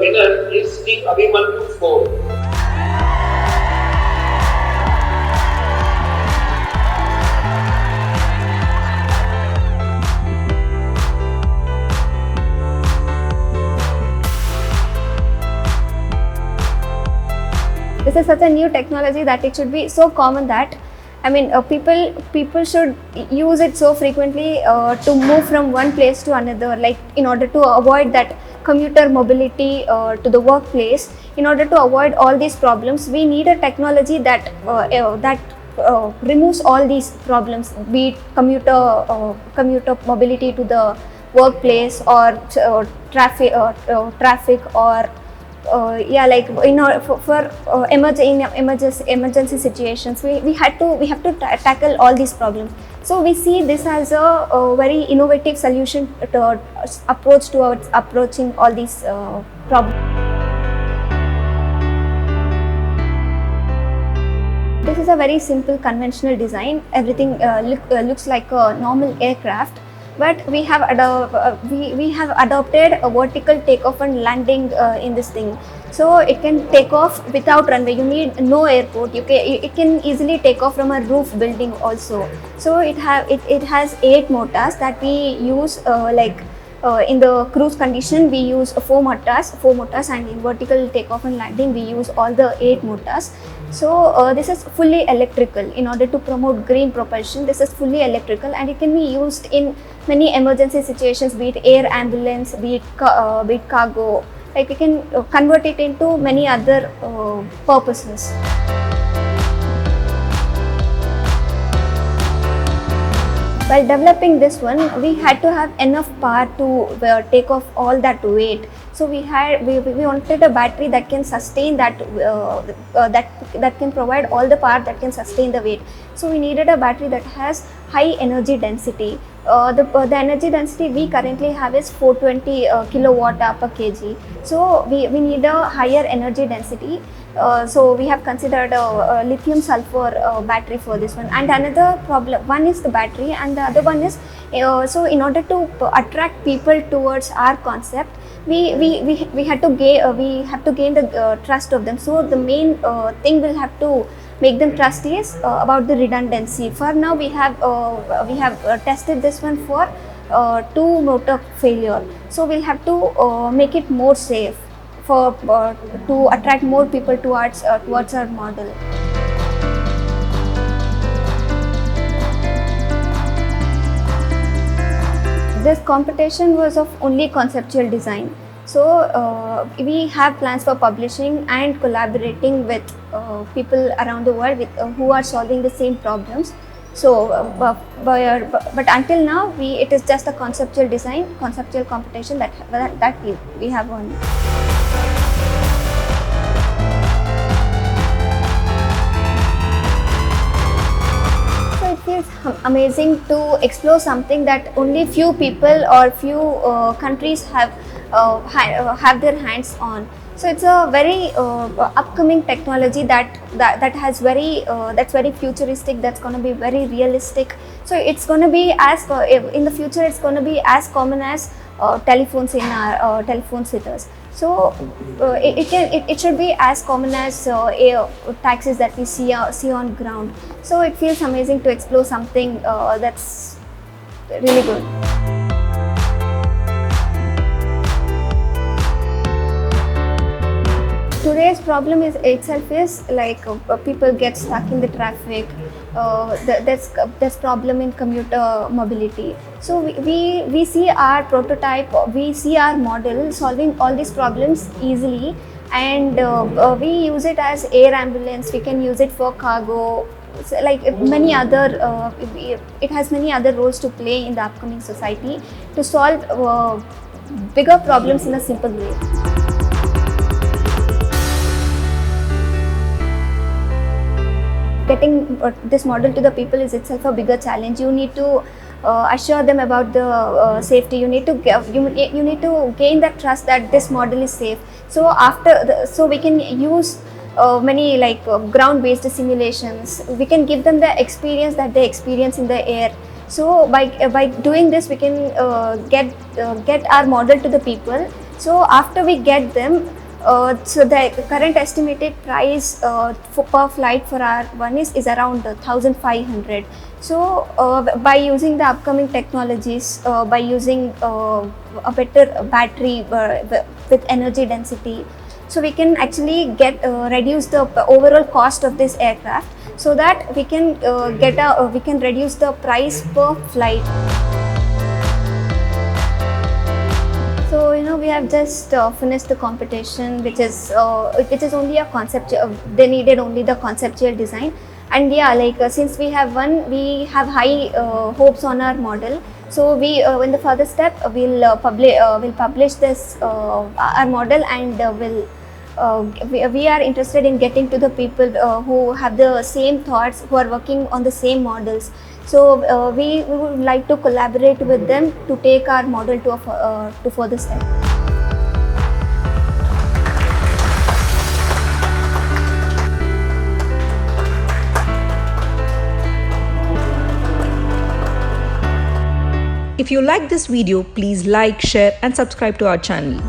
winner is King Abhimanyu 4. This is such a new technology that it should be so common that people should use it so frequently to move from one place to another, like in order to avoid that commuter mobility to the workplace. In order to avoid all these problems, we need a technology that removes all these problems, be it commuter mobility to the workplace or traffic or like emergency situations, we have to tackle all these problems. So we see this as a very innovative solution to approach towards approaching all these problems. This is a very simple conventional design. Everything looks like a normal aircraft, but we have adopted a vertical takeoff and landing in this thing, so it can take off without runway. You need no airport. It can easily take off from a roof building also. So it has 8 motors that we use in the cruise condition. We use 4 motors, and in vertical takeoff and landing we use all the 8 motors. So this is fully electrical. In order to promote green propulsion, this is fully electrical, and it can be used in many emergency situations, be it air ambulance, be it cargo. Like we can convert it into many other purposes. While developing this one, we had to have enough power to take off all that weight. So we wanted a battery that can sustain that that can provide all the power that can sustain the weight. So we needed a battery that has high energy density. The energy density we currently have is 420 kilowatt per kg. So we need a higher energy density. So we have considered a lithium sulfur battery for this one. And another problem, one is the battery, and the other one is so in order to attract people towards our concept, we have to gain the trust of them. So the main thing we'll have to make them trust is about the redundancy. For now, we have tested this one for 2 motor failure. So we'll have to make it more safe for to attract more people towards our model. This competition was of only conceptual design. So we have plans for publishing and collaborating with people around the world who are solving the same problems. So, but until now, it is just a conceptual competition that we have won. So it feels amazing to explore something that only few people or few countries have their hands on. So it's a very upcoming technology that's very futuristic. That's going to be very realistic. So it's going to be in the future. It's going to be as common as telephones in our telephones with us. So it should be as common as air taxis that we see on ground. So it feels amazing to explore something that's really good. Today's problem is like people get stuck in the traffic. There's problem in commuter mobility. So we see our prototype, we see our model solving all these problems easily, and we use it as air ambulance. We can use it for cargo. So like many other, it has many other roles to play in the upcoming society to solve bigger problems in a simple way. Getting this model to the people is itself a bigger challenge. You need to assure them about the safety. You need to gain that trust that this model is safe. So so we can use many ground-based simulations. We can give them the experience that they experience in the air. So by doing this, we can get our model to the people. So after we get them, So the current estimated price per flight for our one is around 1,500. So by using the upcoming technologies, by using a better battery with energy density, so we can actually get reduce the overall cost of this aircraft, so that we can we can reduce the price per flight. So we have just finished the competition, which is only a concept. They needed only the conceptual design, and yeah, like since we have won, we have high hopes on our model. So we, in the further step, we'll publish this our model, and we are interested in getting to the people who have the same thoughts, who are working on the same models. So we would like to collaborate with them to take our model to further step. If you like this video, please like, share and subscribe to our channel.